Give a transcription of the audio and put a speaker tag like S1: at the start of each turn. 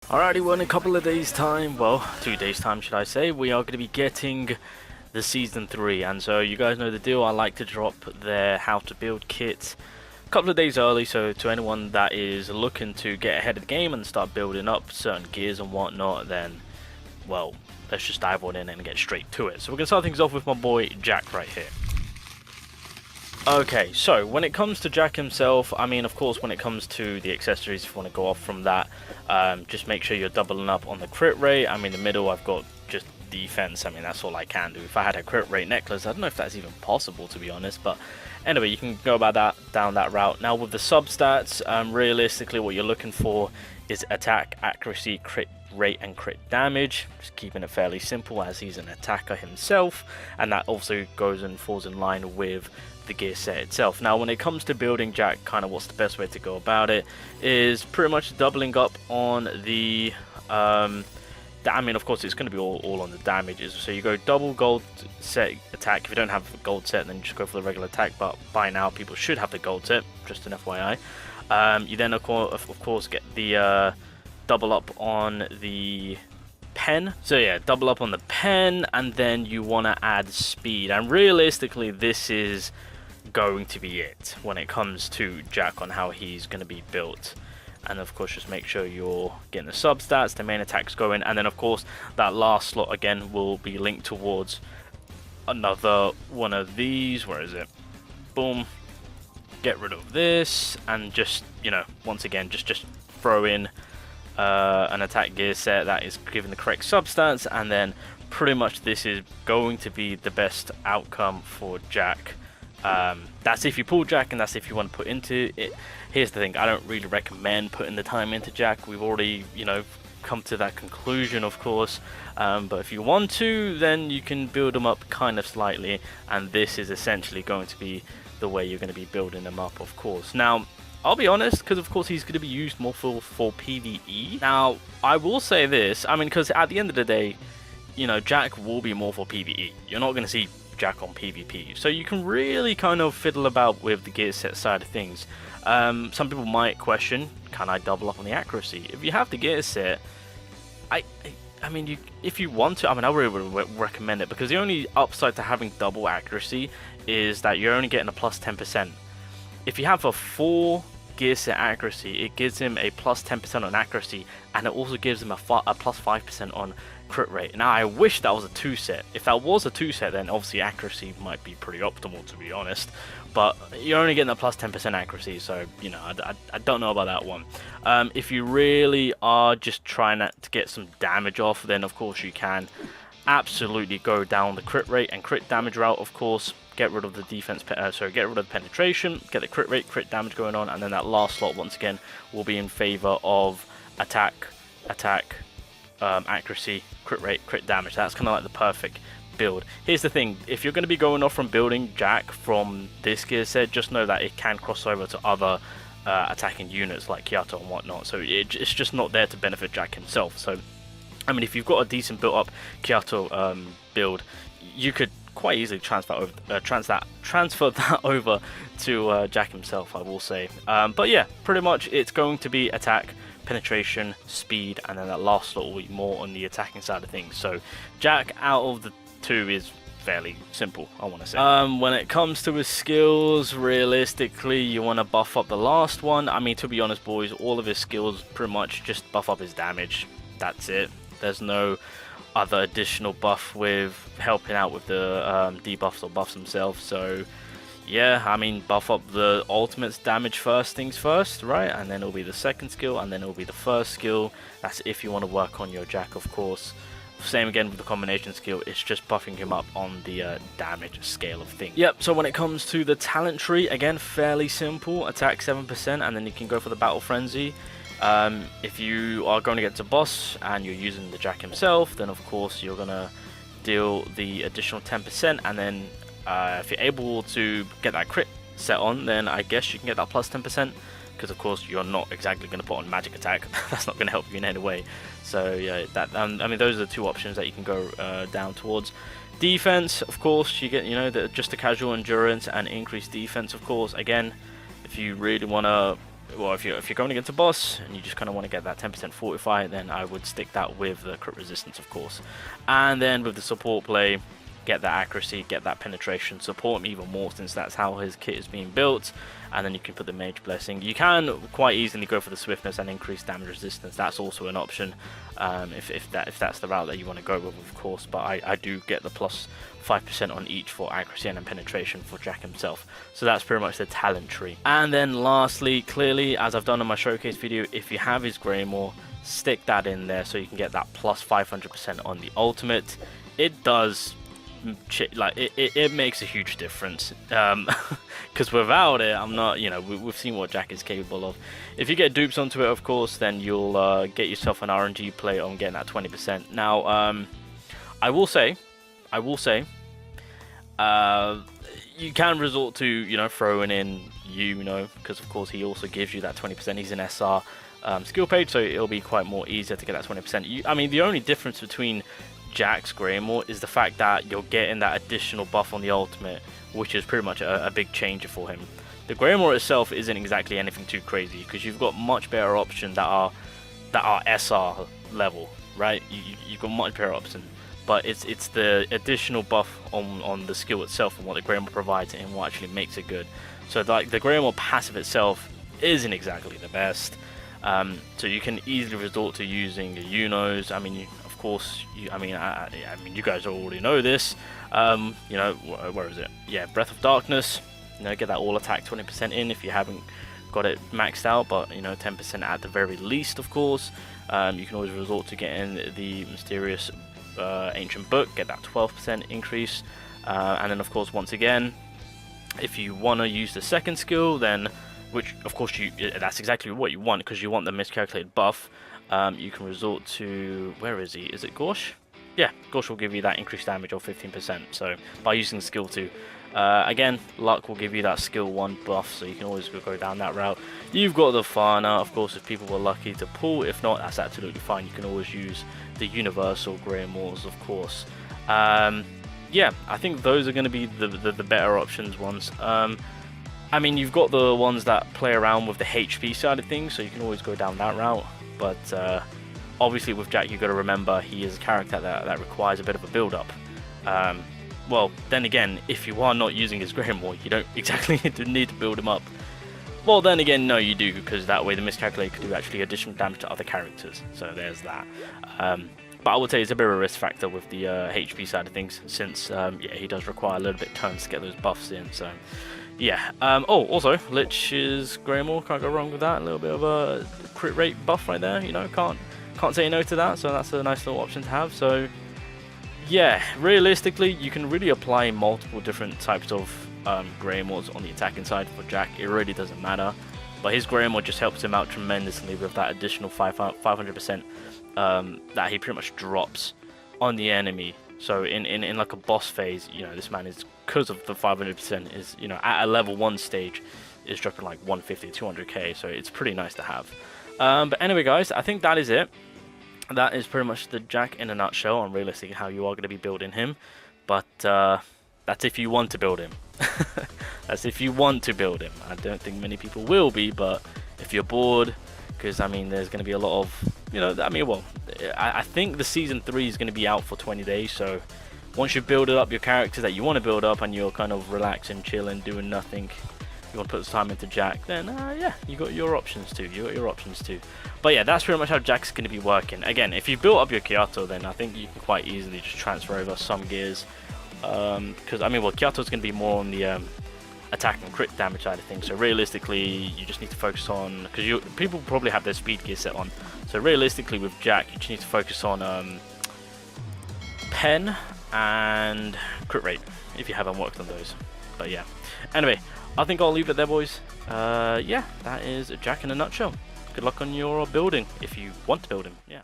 S1: Alrighty, well in a couple of days time, well 2 days time should I say, we are going to be getting the Season 3, and so you guys know the deal. I like to drop their how to build kit a couple of days early, so to anyone that is looking to get ahead of the game and start building up certain gears and whatnot, then well, let's just dive on in and get straight to it. So we're going to start things off with my boy Jack right here. Okay, so when it comes to Jack himself, I mean, of course, when it comes to the accessories, if you want to go off from that, just make sure you're doubling up on the crit rate. I mean, in the middle, I've got just defense. I mean, that's all I can do. If I had a crit rate necklace, I don't know if that's even possible, to be honest, but anyway, you can go about that down that route. Now, with the substats, realistically, what you're looking for is attack, accuracy, crit rate, and crit damage. Just keeping it fairly simple, as he's an attacker himself, and that also goes and falls in line with the gear set itself. Now when it comes to building Jack, kind of what's the best way to go about it is pretty much doubling up on the I mean, of course it's going to be all on the damages, so you go double gold set attack. If you don't have a gold set, then you just go for the regular attack, but by now people should have the gold set, just an FYI. You then of course get the double up on the pen. So yeah, double up on the pen, and then you want to add speed, and realistically this is going to be it when it comes to Jack on how he's going to be built. And of course just make sure you're getting the substats, the main attacks going, and then of course that last slot again will be linked towards another one of these. Where is it? Boom, get rid of this, and just, you know, once again just throw in an attack gear set that is given the correct substance, and then pretty much this is going to be the best outcome for Jack. That's if you pull Jack, and that's if you want to put into it. Here's the thing, I don't really recommend putting the time into Jack. We've already, you know, come to that conclusion, of course, but if you want to, then you can build them up kind of slightly, and this is essentially going to be the way you're going to be building them up, of course. Now I'll be honest, because of course he's going to be used more for PvE. Now I will say this, I mean, because at the end of the day, you know, Jack will be more for PvE. You're not going to see Jack on PvP, so you can really kind of fiddle about with the gear set side of things. Some people might question, can I double up on the accuracy? If you have the gear set, I mean, if you want to, I mean, I really would recommend it, because the only upside to having double accuracy is that you're only getting a plus 10%. If you have a 4 gear set accuracy, it gives him a plus 10% on accuracy, and it also gives him a plus 5% on crit rate. Now I wish that was a 2 set. If that was a 2 set, then obviously accuracy might be pretty optimal, to be honest, but you're only getting a plus 10% accuracy, so you know, I don't know about that one. If you really are just trying to get some damage off, then of course you can absolutely go down the crit rate and crit damage route. Of course, get rid of the defense, get rid of the penetration, get the crit rate, crit damage going on, and then that last slot once again will be in favor of attack, accuracy, crit rate, crit damage. That's kind of like the perfect build. Here's the thing, if you're going to be going off from building Jack from this gear set, just know that it can cross over to other attacking units like Kyoto and whatnot, so it's just not there to benefit Jack himself. So I mean, if you've got a decent built up Kyoto build, you could quite easily transfer that over to Jack himself, I will say. But yeah, pretty much it's going to be attack, penetration, speed, and then that last slot will be more on the attacking side of things. So Jack out of the 2 is fairly simple, I want to say. When it comes to his skills, realistically you want to buff up the last one. I mean, to be honest boys, all of his skills pretty much just buff up his damage. That's it. There's no other additional buff with helping out with the debuffs or buffs themselves. So yeah, I mean, buff up the ultimate's damage first things first, right? And then it'll be the second skill, and then it'll be the first skill. That's if you want to work on your Jack, of course. Same again with the combination skill, it's just buffing him up on the damage scale of things. Yep, so when it comes to the talent tree, again, fairly simple. Attack 7%, and then you can go for the Battle Frenzy. If you are going to get to boss and you're using the Jack himself, then of course you're going to deal the additional 10%, and then if you're able to get that crit set on, then I guess you can get that plus 10%, because of course you're not exactly going to put on magic attack. That's not going to help you in any way. So yeah, that I mean, those are the 2 options that you can go down towards. Defense, of course, you get, you know, just the casual endurance and increased defense. Of course, again, if you really want to well, if you're going against a boss and you just kind of want to get that 10% fortify, then I would stick that with the crit resistance, of course. And then with the support play, get that accuracy, get that penetration, support him even more since that's how his kit is being built. And then you can put the mage blessing. You can quite easily go for the swiftness and increase damage resistance. That's also an option if that's the route that you want to go with, of course. But I do get the plus 5% on each for accuracy and then penetration for Jack himself. So that's pretty much the talent tree. And then lastly, clearly, as I've done in my showcase video, if you have his Greymore, stick that in there so you can get that plus 500% on the ultimate. It does, like, it makes a huge difference, because without it, I'm not, you know, we've seen what Jack is capable of. If you get dupes onto it, of course, then you'll get yourself an RNG play on getting that 20%. Now, I will say, you can resort to, you know, throwing in because of course he also gives you that 20%. He's an SR skill page, so it'll be quite more easier to get that 20%. I mean, the only difference between Jack's Greymore is the fact that you're getting that additional buff on the ultimate, which is pretty much a big changer for him. The Greymore itself isn't exactly anything too crazy, because you've got much better options that are SR level, right? You've got much better options, but it's the additional buff on the skill itself and what the Greymore provides and what actually makes it good. So like the Greymore passive itself isn't exactly the best, so you can easily resort to using the Unos. I mean, of course, I mean, you guys already know this. You know, where is it? Yeah, Breath of Darkness. You know, get that all attack 20% in if you haven't got it maxed out, but you know, 10% at the very least, of course. You can always resort to getting the mysterious ancient book, get that 12% increase, and then of course, once again, if you want to use the second skill, then, which of course that's exactly what you want, because you want the miscalculated buff. You can resort to, where is he? Is it Gorsh? Yeah, Gorsh will give you that increased damage of 15%. So by using skill 2, again, luck will give you that skill 1 buff, so you can always go down that route. You've got the Fana, of course, if people were lucky to pull. If not, that's absolutely fine. You can always use the universal Greymores, of course. Yeah, I think those are going to be the better options ones. I mean, you've got the ones that play around with the HP side of things, so you can always go down that route. But obviously with Jack, you've got to remember he is a character that requires a bit of a build-up. Well, then again, if you are not using his Greymore, you don't exactly need to build him up. Well, then again, no, you do, because that way the miscalculate could do actually additional damage to other characters. So there's that. But I would say it's a bit of a risk factor with the HP side of things, since yeah, he does require a little bit of turns to get those buffs in. So yeah. Oh, also, Lich's Greymore, can't go wrong with that. A little bit of a crit rate buff right there. You know, can't say no to that. So that's a nice little option to have. So yeah, realistically, you can really apply multiple different types of Greymores on the attacking side for Jack. It really doesn't matter. But his Greymore just helps him out tremendously with that additional 500% that he pretty much drops on the enemy. So in like a boss phase, you know, this man is, because of the 500%, is, you know, at a level 1 stage, is dropping like 150, 200k. So it's pretty nice to have. But anyway, guys, I think that is it. That is pretty much the Jack in a nutshell on realistically how you are going to be building him. But that's if you want to build him. That's if you want to build him. I don't think many people will be, but if you're bored, because I mean, there's going to be a lot of, you know, I mean, well, I think the season 3 is going to be out for 20 days. So once you build up your characters that you want to build up, and you're kind of relaxing, chilling, doing nothing, you want to put the time into Jack, then yeah, you got your options too. But yeah, that's pretty much how Jack's going to be working. Again, if you built up your Kyoto, then I think you can quite easily just transfer over some gears. Because I mean, well, Kyoto's going to be more on the attack and crit damage side of things. So realistically, you just need to focus on, because people probably have their speed gear set on. So realistically, with Jack, you just need to focus on pen and crit rate if you haven't worked on those. But yeah, anyway, I think I'll leave it there, boys. Yeah, that is Jack in a nutshell. Good luck on your building if you want to build him. Yeah.